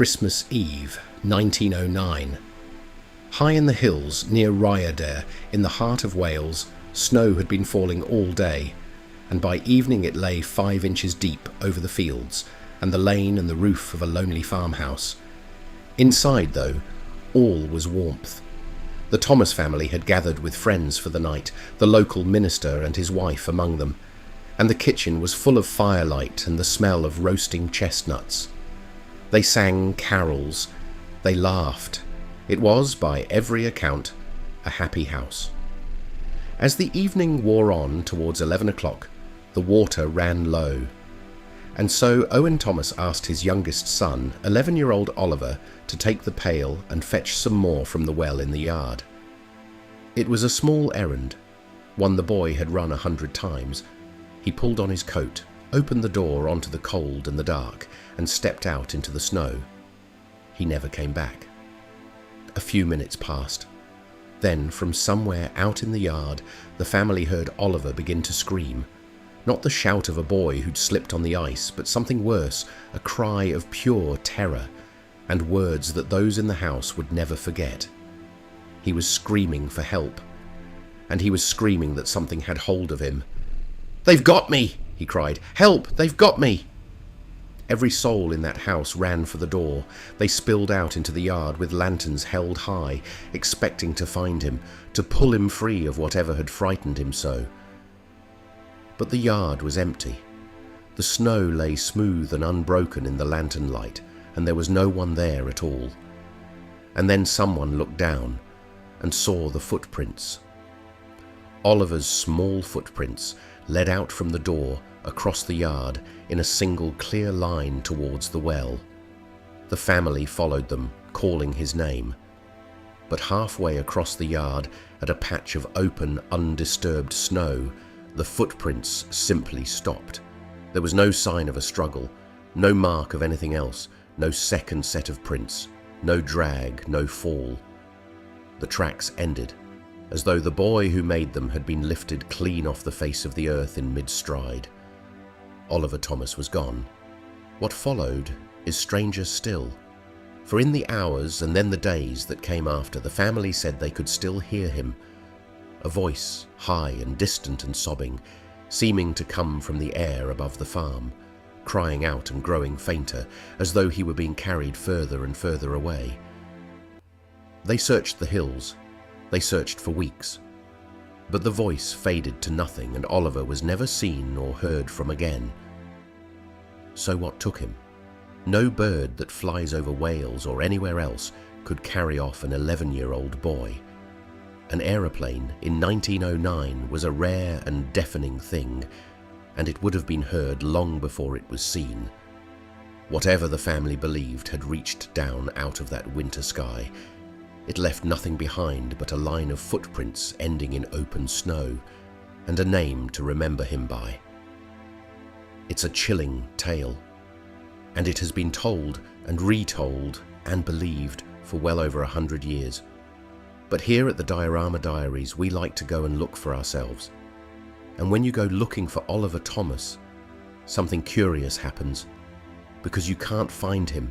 Christmas Eve, 1909. High in the hills near Rhyadr, in the heart of Wales, snow had been falling all day, and by evening it lay 5 inches deep over the fields and the lane and the roof of a lonely farmhouse. Inside, though, all was warmth. The Thomas family had gathered with friends for the night, the local minister and his wife among them, and the kitchen was full of firelight and the smell of roasting chestnuts. They sang carols, they laughed. It was, by every account, a happy house. As the evening wore on towards 11 o'clock, the water ran low, and so Owen Thomas asked his youngest son, 11-year-old Oliver, to take the pail and fetch some more from the well in the yard. It was a small errand, one the boy had run 100 times. He pulled on his coat, opened the door onto the cold and the dark, and stepped out into the snow. He never came back. A few minutes passed. Then, from somewhere out in the yard, the family heard Oliver begin to scream. Not the shout of a boy who'd slipped on the ice, but something worse, a cry of pure terror, and words that those in the house would never forget. He was screaming for help, and he was screaming that something had hold of him. "They've got me!" he cried. "Help! They've got me!" Every soul in that house ran for the door. They spilled out into the yard with lanterns held high, expecting to find him, to pull him free of whatever had frightened him so. But the yard was empty. The snow lay smooth and unbroken in the lantern light, and there was no one there at all. And then someone looked down and saw the footprints. Oliver's small footprints led out from the door, across the yard, in a single clear line towards the well. The family followed them, calling his name. But halfway across the yard, at a patch of open, undisturbed snow, the footprints simply stopped. There was no sign of a struggle, no mark of anything else, no second set of prints, no drag, no fall. The tracks ended, as though the boy who made them had been lifted clean off the face of the earth in mid-stride. Oliver Thomas was gone. What followed is stranger still, for in the hours and then the days that came after, the family said they could still hear him, a voice, high and distant and sobbing, seeming to come from the air above the farm, crying out and growing fainter, as though he were being carried further and further away. They searched the hills. They searched for weeks. But the voice faded to nothing, and Oliver was never seen or heard from again. So what took him? No bird that flies over Wales or anywhere else could carry off an 11-year-old boy. An aeroplane in 1909 was a rare and deafening thing, and it would have been heard long before it was seen. Whatever the family believed had reached down out of that winter sky. It left nothing behind but a line of footprints ending in open snow, and a name to remember him by. It's a chilling tale, and it has been told and retold and believed for well over 100 years. But here at the Diorama Diaries, we like to go and look for ourselves. And when you go looking for Oliver Thomas, something curious happens, because you can't find him.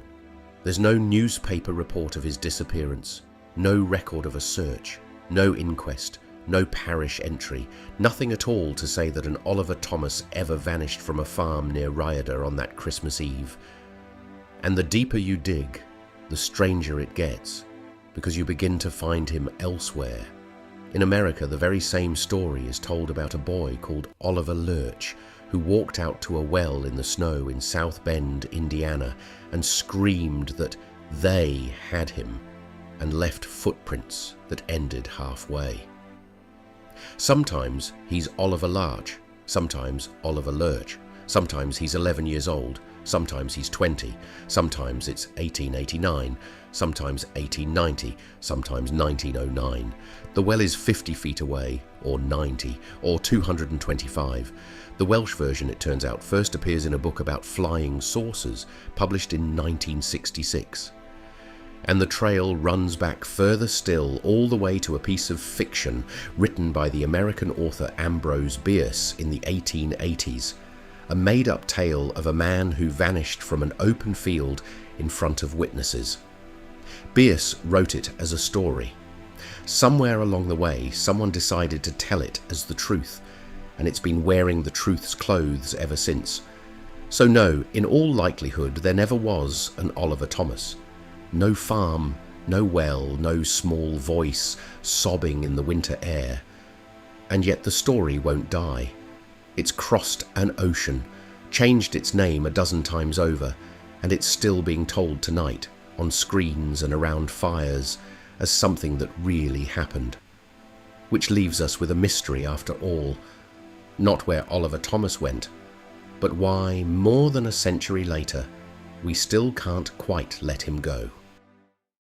There's no newspaper report of his disappearance. No record of a search, no inquest, no parish entry, nothing at all to say that an Oliver Thomas ever vanished from a farm near Rhyadr on that Christmas Eve. And the deeper you dig, the stranger it gets, because you begin to find him elsewhere. In America, the very same story is told about a boy called Oliver Lurch, who walked out to a well in the snow in South Bend, Indiana, and screamed that they had him, and left footprints that ended halfway. Sometimes he's Oliver Larch, sometimes Oliver Lurch, sometimes he's 11 years old, sometimes he's 20, sometimes it's 1889, sometimes 1890, sometimes 1909. The well is 50 feet away, or 90, or 225. The Welsh version, it turns out, first appears in a book about flying saucers, published in 1966. And the trail runs back further still, all the way to a piece of fiction written by the American author Ambrose Bierce in the 1880s, a made-up tale of a man who vanished from an open field in front of witnesses. Bierce wrote it as a story. Somewhere along the way, someone decided to tell it as the truth, and it's been wearing the truth's clothes ever since. So no, in all likelihood, there never was an Oliver Thomas. No farm, no well, no small voice sobbing in the winter air. And yet the story won't die. It's crossed an ocean, changed its name a dozen times over, and it's still being told tonight, on screens and around fires, as something that really happened. Which leaves us with a mystery after all. Not where Oliver Thomas went, but why, more than a century later, we still can't quite let him go.